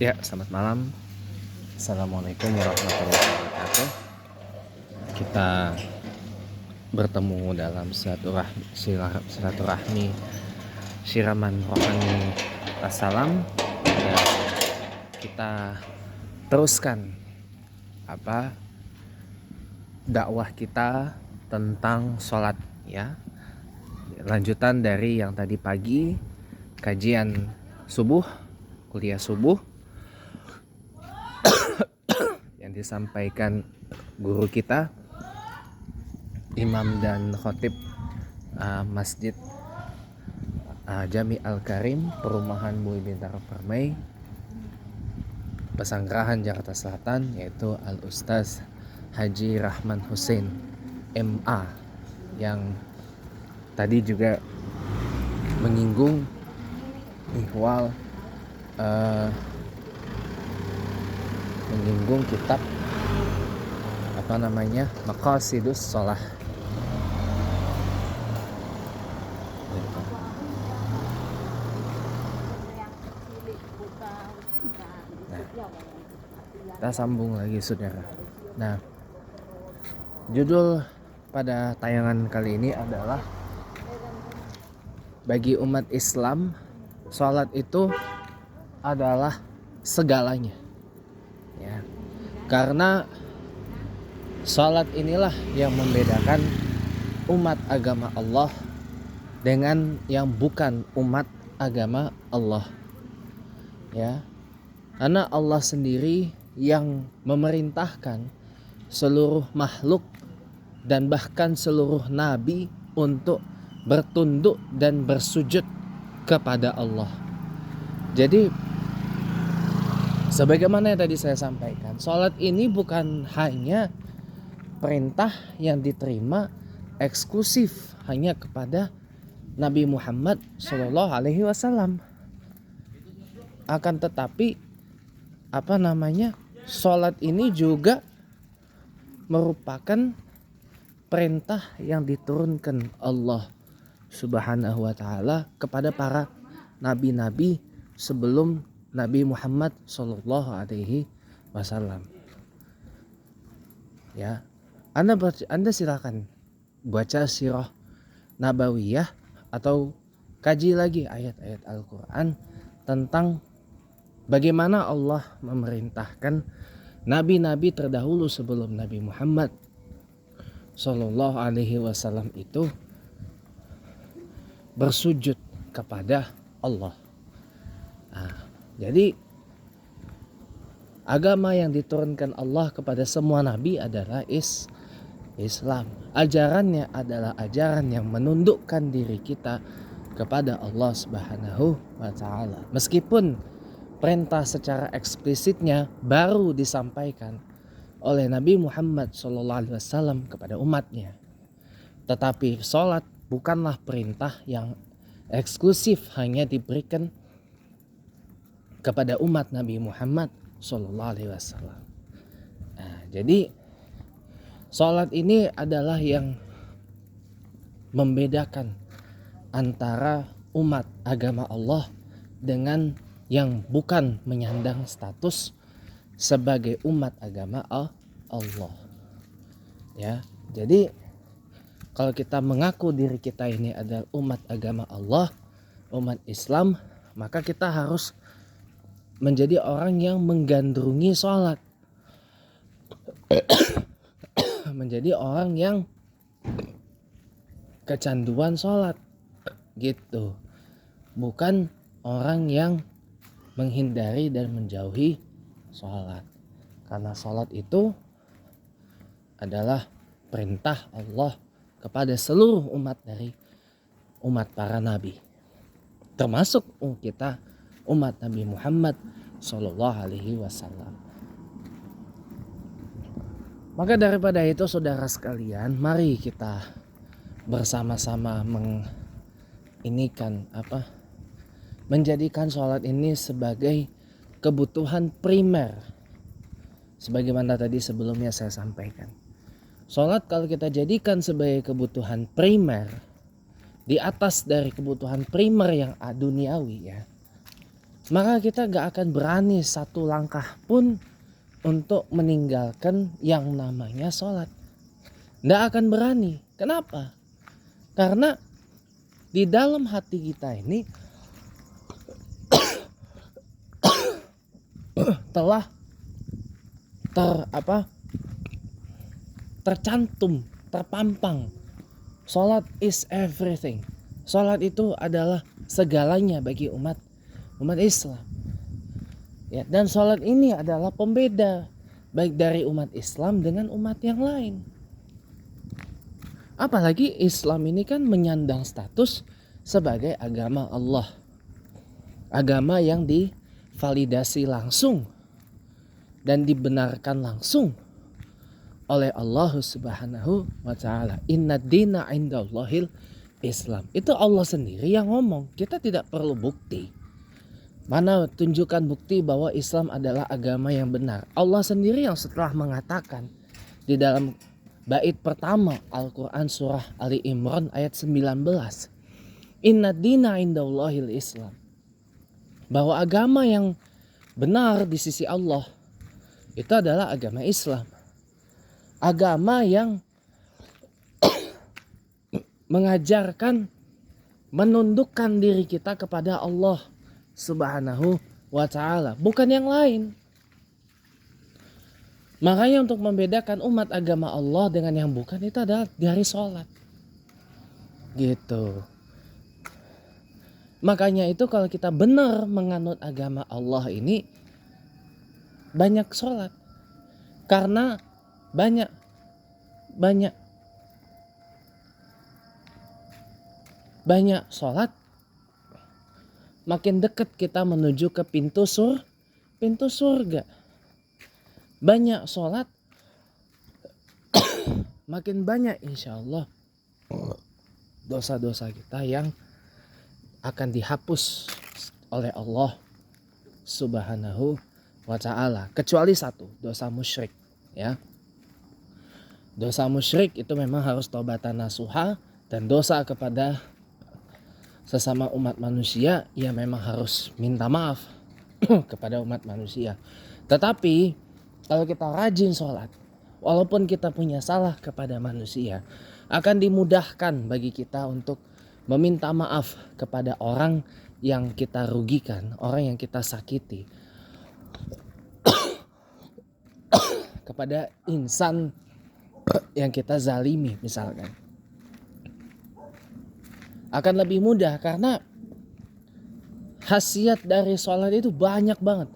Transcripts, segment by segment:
Ya, selamat malam. Assalamualaikum warahmatullahi wabarakatuh. Kita bertemu dalam silaturahmi siraman rohani Assalam, dan kita teruskan dakwah kita tentang sholat, ya. Lanjutan dari yang tadi pagi, kajian subuh, kuliah subuh yang disampaikan guru kita, imam dan khotib Masjid Jami Al-Karim, Perumahan Bui Bintaro Permai, Pesanggerahan Jakarta Selatan, yaitu Al-Ustaz Haji Rahman Hussein MA, yang tadi juga menyinggung ihwal menyinggung kitab Maqasidus Shalah. Kita sambung lagi, saudara. Nah, judul pada tayangan kali ini adalah bagi umat Islam, sholat itu adalah segalanya, ya. Karena sholat inilah yang membedakan umat agama Allah dengan yang bukan umat agama Allah, ya. Karena Allah sendiri yang memerintahkan seluruh makhluk dan bahkan seluruh nabi untuk bertunduk dan bersujud kepada Allah. Jadi sebagaimana yang tadi saya sampaikan, sholat ini bukan hanya perintah yang diterima eksklusif hanya kepada Nabi Muhammad SAW. Akan tetapi sholat ini juga merupakan perintah yang diturunkan Allah Subhanahu wa ta'ala kepada para nabi-nabi sebelum Nabi Muhammad sallallahu alaihi wasallam. Ya, Anda silakan baca sirah nabawiyah atau kaji lagi ayat-ayat Al-Qur'an tentang bagaimana Allah memerintahkan nabi-nabi terdahulu sebelum Nabi Muhammad sallallahu alaihi wasallam itu bersujud kepada Allah. Jadi agama yang diturunkan Allah kepada semua nabi adalah Islam. Ajarannya adalah ajaran yang menundukkan diri kita kepada Allah Subhanahu wa ta'ala. Meskipun perintah secara eksplisitnya baru disampaikan oleh Nabi Muhammad SAW kepada umatnya, tetapi sholat bukanlah perintah yang eksklusif hanya diberikan kepada umat Nabi Muhammad SAW. Jadi sholat ini adalah yang membedakan antara umat agama Allah dengan yang bukan menyandang status sebagai umat agama Allah. Ya, jadi kalau kita mengaku diri kita ini adalah umat agama Allah, umat Islam, maka kita harus menjadi orang yang menggandrungi sholat, menjadi orang yang kecanduan sholat, gitu. Bukan orang yang menghindari dan menjauhi sholat. Karena sholat itu adalah perintah Allah kepada seluruh umat dari umat para nabi, termasuk kita umat Nabi Muhammad sallallahu alaihi wasallam. Maka daripada itu, saudara sekalian, mari kita bersama-sama menjadikan sholat ini sebagai kebutuhan primer. Sebagaimana tadi sebelumnya saya sampaikan, sholat kalau kita jadikan sebagai kebutuhan primer, di atas dari kebutuhan primer yang duniawi, ya, maka kita gak akan berani satu langkah pun untuk meninggalkan yang namanya sholat. Gak akan berani. Kenapa? Karena di dalam hati kita ini telah tercantum, terpampang, sholat is everything. Sholat itu adalah segalanya bagi umat Islam. Ya, dan sholat ini adalah pembeda baik dari umat Islam dengan umat yang lain. Apalagi Islam ini kan menyandang status sebagai agama Allah, agama yang divalidasi langsung dan dibenarkan langsung oleh Allah Subhanahu wa ta'ala. Inna dina indallahil Islam. Itu Allah sendiri yang ngomong. Kita tidak perlu bukti. Mana tunjukkan bukti bahwa Islam adalah agama yang benar. Allah sendiri yang setelah mengatakan di dalam bait pertama Al-Quran surah Ali Imran ayat 19. Inna dina indallahil Islam. Bahwa agama yang benar di sisi Allah itu adalah agama Islam. Agama yang mengajarkan menundukkan diri kita kepada Allah Subhanahu wa ta'ala, bukan yang lain. Makanya untuk membedakan umat agama Allah dengan yang bukan itu adalah dari sholat. Gitu. Makanya itu kalau kita benar menganut agama Allah ini, banyak sholat. Karena banyak sholat, makin dekat kita menuju ke pintu surga. Banyak sholat, makin banyak insya Allah dosa-dosa kita yang akan dihapus oleh Allah Subhanahu wa ta'ala. Kecuali satu, dosa musyrik, ya. Dosa musyrik itu memang harus taubatan nasuha, dan dosa kepada sesama umat manusia ya memang harus minta maaf kepada umat manusia. Tetapi kalau kita rajin sholat, walaupun kita punya salah kepada manusia, akan dimudahkan bagi kita untuk meminta maaf kepada orang yang kita rugikan, orang yang kita sakiti, kepada insan yang kita zalimi misalkan. Akan lebih mudah karena khasiat dari sholat itu banyak banget.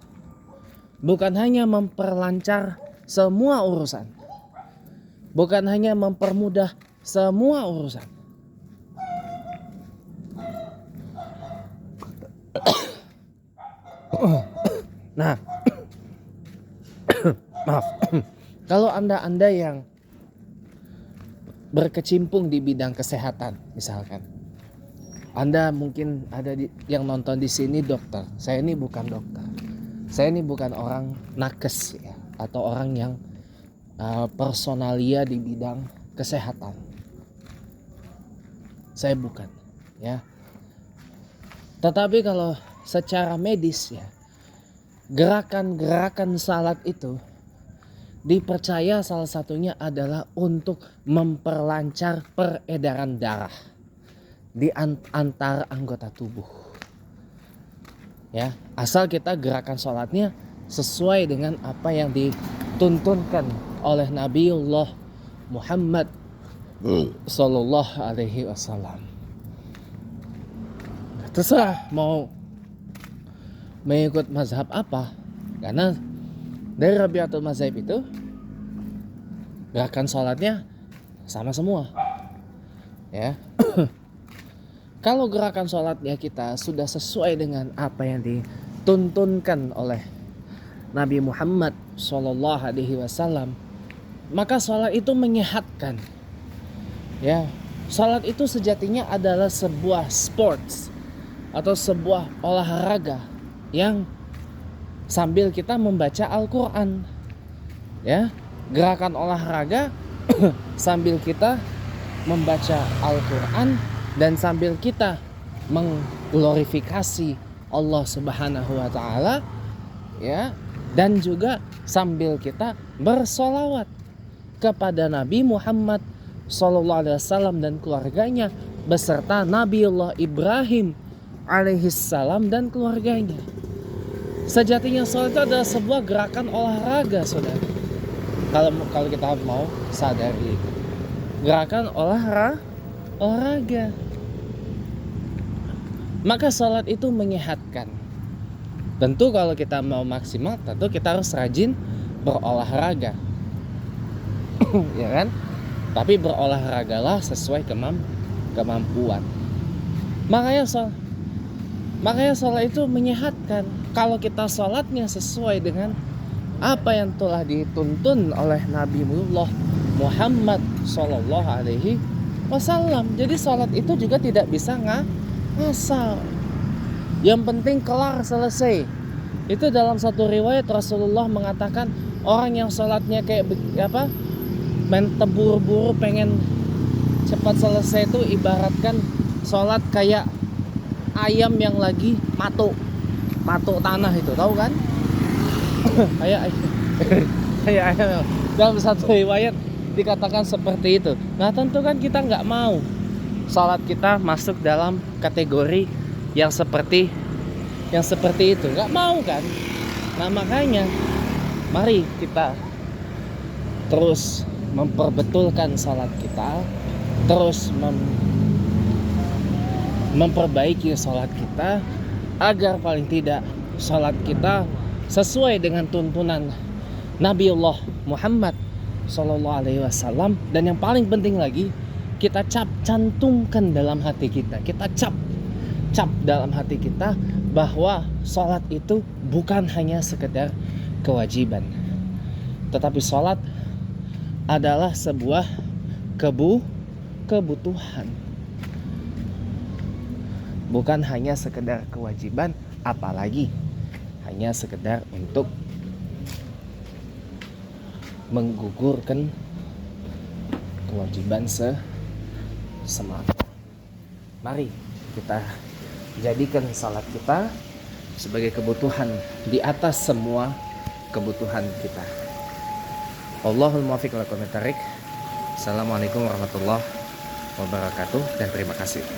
Bukan hanya memperlancar semua urusan, bukan hanya mempermudah semua urusan. Nah, maaf, kalau anda yang berkecimpung di bidang kesehatan misalkan, Anda mungkin ada yang nonton di sini dokter. Saya ini bukan dokter. Saya ini bukan orang nakes ya, atau orang yang personalia di bidang kesehatan. Saya bukan, ya. Tetapi kalau secara medis ya, gerakan-gerakan salat itu dipercaya salah satunya adalah untuk memperlancar peredaran darah di antar anggota tubuh. Ya, asal kita gerakan sholatnya sesuai dengan apa yang dituntunkan oleh Nabiullah Muhammad Sallallahu Alaihi Wasallam. Terserah mau mengikut mazhab apa, karena dari Rabi'atul Mazhab itu gerakan sholatnya sama semua, ya. Kalau gerakan sholatnya kita sudah sesuai dengan apa yang dituntunkan oleh Nabi Muhammad Sallallahu Alaihi Wasallam, maka sholat itu menyehatkan. Ya, sholat itu sejatinya adalah sebuah sports atau sebuah olahraga yang sambil kita membaca Al-Quran. Ya, gerakan olahraga sambil kita membaca Al-Quran dan sambil kita mengglorifikasi Allah Subhanahu wa taala, ya, dan juga sambil kita bersolawat kepada Nabi Muhammad sallallahu alaihi wasallam dan keluarganya, beserta Nabiullah Ibrahim alaihissalam dan keluarganya. Sejatinya sholat itu adalah sebuah gerakan olahraga, saudara. Kalau kita mau sadari itu, gerakan olahraga. Maka sholat itu menyehatkan. Tentu kalau kita mau maksimal, tentu kita harus rajin berolahraga. Ya kan? Tapi berolahragalah sesuai kemampuan. Makanya sholat itu menyehatkan. Kalau kita sholatnya sesuai dengan apa yang telah dituntun oleh Nabi Muhammad Sallallahu Alaihi Wasallam. Jadi sholat itu juga tidak bisa ngasal. Yang penting kelar, selesai. Itu dalam satu riwayat Rasulullah mengatakan, orang yang sholatnya kayak main tebur-buru pengen cepat selesai itu ibaratkan sholat kayak ayam yang lagi matuk tanah itu, tahu kan? kayak ayam. Dalam satu riwayat dikatakan seperti itu. Nah tentu kan kita nggak mau sholat kita masuk dalam kategori yang seperti itu, nggak mau kan? Nah makanya mari kita terus memperbetulkan sholat kita, terus memperbaiki sholat kita, agar paling tidak sholat kita sesuai dengan tuntunan Nabiullah Muhammad Sallallahu Alaihi Wasallam. Dan yang paling penting lagi, kita cantumkan dalam hati kita, cap dalam hati kita bahwa sholat itu bukan hanya sekedar kewajiban, tetapi sholat adalah sebuah kebutuhan, bukan hanya sekedar kewajiban, apalagi hanya sekedar untuk menggugurkan kewajiban semata. Mari kita jadikan salat kita sebagai kebutuhan di atas semua kebutuhan kita. Allahul muwaffiq wal muwaffiq. Assalamualaikum warahmatullahi wabarakatuh dan terima kasih.